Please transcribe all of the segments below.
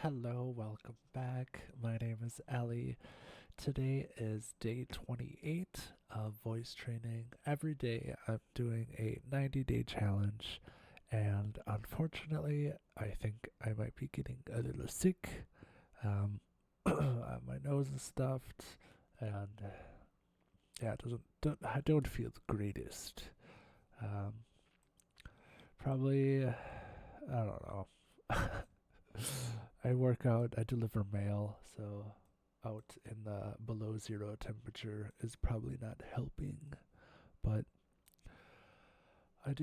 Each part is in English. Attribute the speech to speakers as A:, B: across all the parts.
A: Hello, welcome back. My name is Ellie. Today is day 28 of voice training. Every day I'm doing a 90-day challenge, and unfortunately, I think I might be getting a little sick. Um, my nose is stuffed, and yeah, I don't feel the greatest. Um, Probably, I don't know. I work out, I deliver mail, so out in the below zero temperature is probably not helping. But I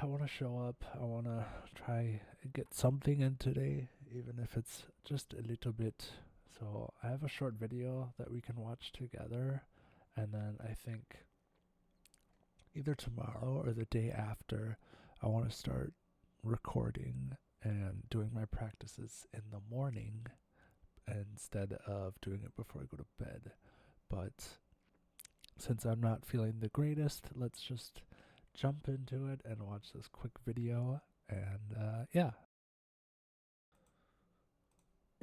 A: want to show up. I want to try and get something in today, even if it's just a little bit. So I have a short video that we can watch together, and then I think either tomorrow or the day after, I want to start recording and doing my practices in the morning instead of doing it before I go to bed. But since I'm not feeling the greatest, let's just jump into it and watch this quick video. And yeah.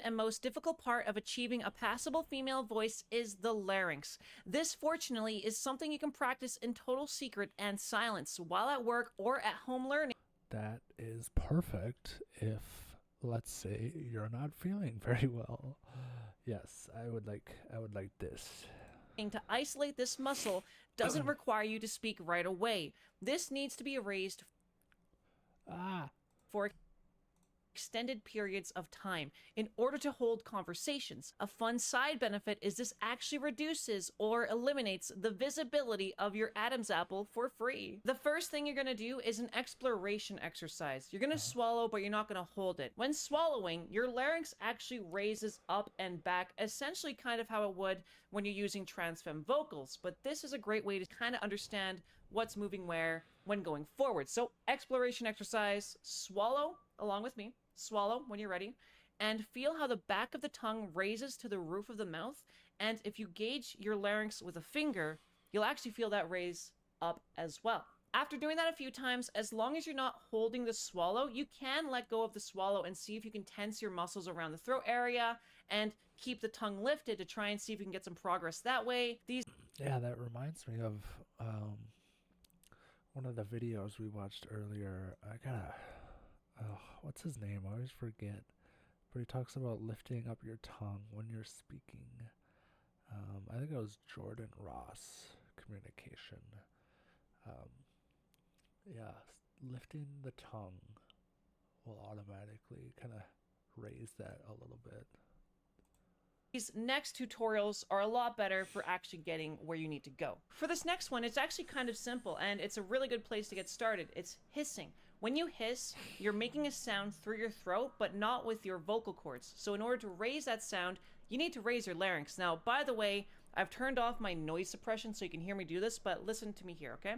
B: And most difficult part of achieving a passable female voice is the larynx. This, fortunately, is something you can practice in total secret and silence while at work or at home learning.
A: That is perfect if, let's say, you're not feeling very well. Yes, I would like this.
B: To isolate this muscle doesn't require you to speak right away. This needs to be erased for extended periods of time in order to hold conversations. A fun side benefit is this actually reduces or eliminates the visibility of your Adam's apple for free. The first thing you're going to do is an exploration exercise. You're going to swallow, but you're not going to hold it. When swallowing, your larynx actually raises up and back, essentially kind of how it would when you're using transfem vocals. But this is a great way to kind of understand what's moving where when going forward. So exploration exercise, swallow along with me. Swallow when you're ready, and feel how the back of the tongue raises to the roof of the mouth. And if you gauge your larynx with a finger, you'll actually feel that raise up as well. After doing that a few times, as long as you're not holding the swallow, you can let go of the swallow and see if you can tense your muscles around the throat area and keep the tongue lifted to try and see if you can get some progress that way.
A: Yeah, that reminds me of one of the videos we watched earlier. What's his name? I always forget. But he talks about lifting up your tongue when you're speaking. I think it was Jordan Ross communication. Um, yeah, lifting the tongue will automatically kind of raise that a little bit.
B: These next tutorials are a lot better for actually getting where you need to go. For this next one, it's actually kind of simple, and it's a really good place to get started. It's hissing. When you hiss, you're making a sound through your throat, but not with your vocal cords. So in order to raise that sound, you need to raise your larynx. Now, by the way, I've turned off my noise suppression so you can hear me do this, but listen to me here, okay?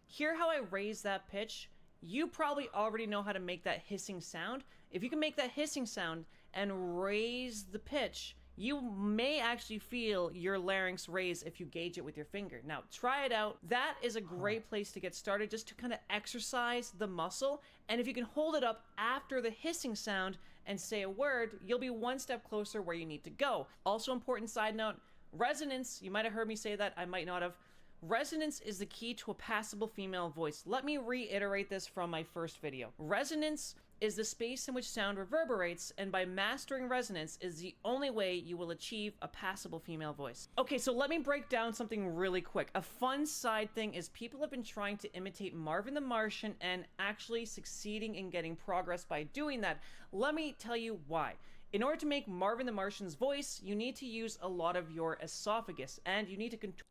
B: Hear how I raise that pitch? You probably already know how to make that hissing sound. If you can make that hissing sound and raise the pitch, you may actually feel your larynx raise if you gauge it with your finger. Now, try it out. That is a great place to get started, just to kind of exercise the muscle. And if you can hold it up after the hissing sound and say a word, you'll be one step closer where you need to go. Also, important side note, resonance. You might have heard me say that. I might not have. Resonance is the key to a passable female voice. Let me reiterate this from my first video. Resonance is the space in which sound reverberates, and by mastering resonance is the only way you will achieve a passable female voice. Okay, so let me break down something really quick. A fun side thing is people have been trying to imitate Marvin the Martian and actually succeeding in getting progress by doing that. Let me tell you why. In order to make Marvin the Martian's voice, you need to use a lot of your esophagus, and you need to control.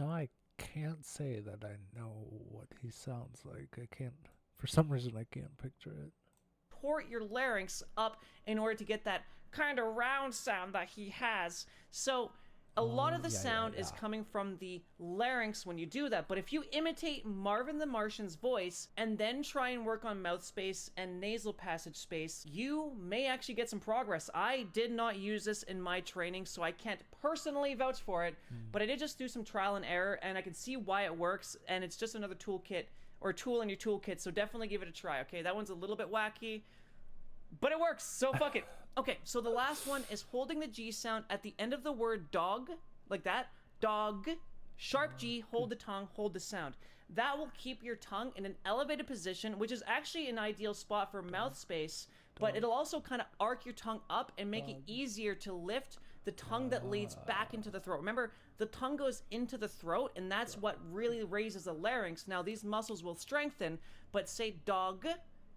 A: I can't say that I know what he sounds like. For some reason, I can't picture it.
B: Port your larynx up in order to get that kind of round sound that he has. So a lot of the sound is coming from the larynx when you do that. But if you imitate Marvin the Martian's voice and then try and work on mouth space and nasal passage space, you may actually get some progress. I did not use this in my training, so I can't personally vouch for it, but I did just do some trial and error, and I can see why it works, and it's just another toolkit or tool in your toolkit, so definitely give it a try, okay? That one's a little bit wacky, but it works, so fuck it. Okay, so the last one is holding the G sound at the end of the word dog, like that. Dog, sharp G, hold the tongue, hold the sound. That will keep your tongue in an elevated position, which is actually an ideal spot for mouth space, but it'll also kind of arc your tongue up and make it easier to lift the tongue that leads back into the throat. Remember, the tongue goes into the throat, and that's what really raises the larynx. Now, these muscles will strengthen, but say dog,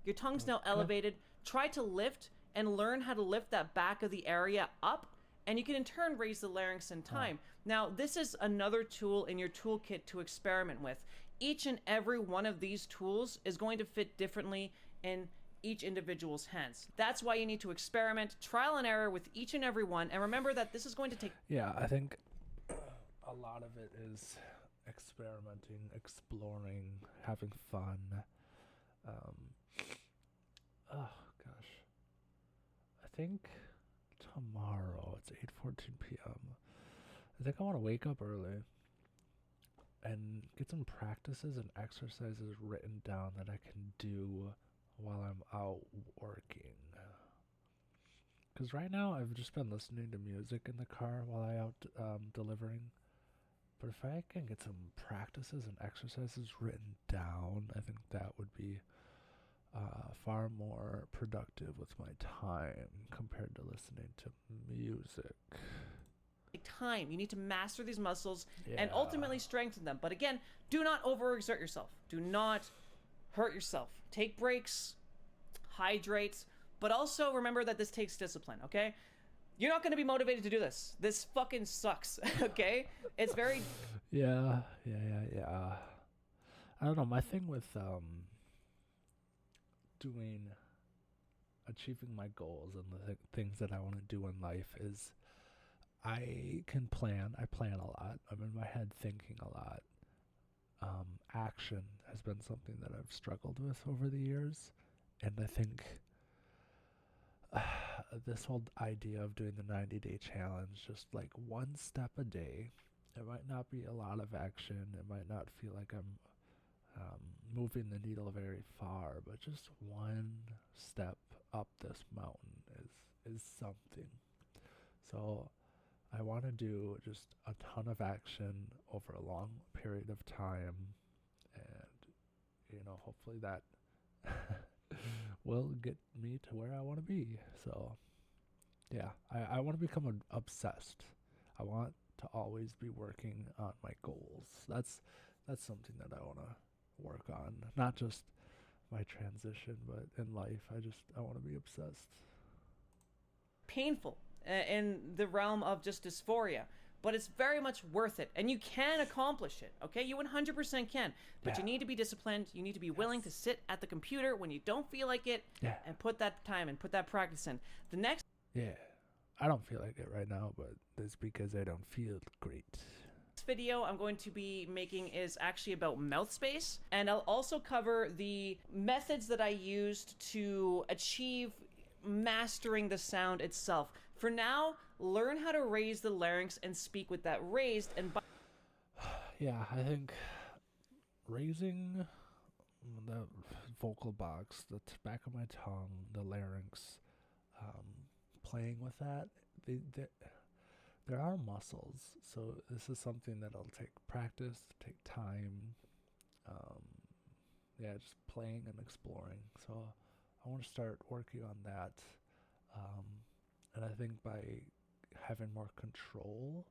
B: your tongue's now elevated. Try to lift and learn how to lift that back of the area up, and you can in turn raise the larynx in time. Now, this is another tool in your toolkit to experiment with. Each and every one of these tools is going to fit differently in each individual's hands. That's why you need to experiment, trial and error with each and every one, and remember that this is going to take...
A: Yeah, I think a lot of it is experimenting, exploring, having fun. Oh gosh, I think tomorrow it's 8:14 p.m. I think I want to wake up early and get some practices and exercises written down that I can do while I'm out working. Because right now I've just been listening to music in the car while I out delivering. But if I can get some practices and exercises written down, I think that would be far more productive with my time compared to listening to music.
B: Time. You need to master these muscles and ultimately strengthen them. But again, do not overexert yourself. Do not hurt yourself. Take breaks, hydrate, but also remember that this takes discipline, okay? You're not going to be motivated to do this. This fucking sucks, okay? It's very...
A: Yeah. I don't know, my thing with achieving my goals and the things that I want to do in life is I plan a lot. I'm in my head thinking a lot. Action has been something that I've struggled with over the years, and I think this whole idea of doing the 90-day challenge, just like one step a day, it might not be a lot of action, it might not feel like I'm moving the needle very far, but just one step up this mountain is something. So I want to do just a ton of action over a long period of time, and hopefully that will get me to where I want to be. So yeah, I want to become obsessed. I want to always be working on my goals. That's something that I want to work on, not just my transition, but in life. I want to be obsessed.
B: Painful in the realm of just dysphoria, but it's very much worth it, and you can accomplish it, okay? You 100% can, but you need to be disciplined. You need to be willing to sit at the computer when you don't feel like it and put that time and put that practice in. The next...
A: I don't feel like it right now, but that's because I don't feel great.
B: Video I'm going to be making is actually about mouth space, and I'll also cover the methods that I used to achieve mastering the sound itself. For now, learn how to raise the larynx and speak with that raised. And
A: I think raising the vocal box, the back of my tongue, the larynx, playing with that, there are muscles, so this is something that'll take practice, take time, just playing and exploring. So I want to start working on that, and I think by having more control,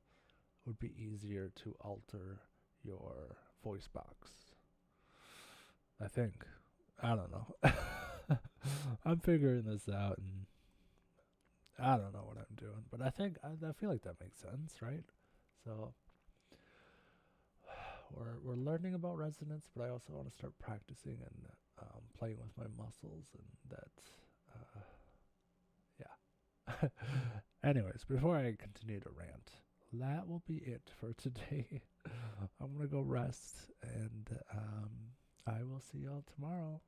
A: it would be easier to alter your voice box. I think. I don't know. I'm figuring this out, and I don't know what I'm doing, but I feel like that makes sense, right? So we're learning about resonance, but I also want to start practicing and playing with my muscles, and that Anyways, before I continue to rant, that will be it for today. I'm gonna go rest, and I will see y'all tomorrow.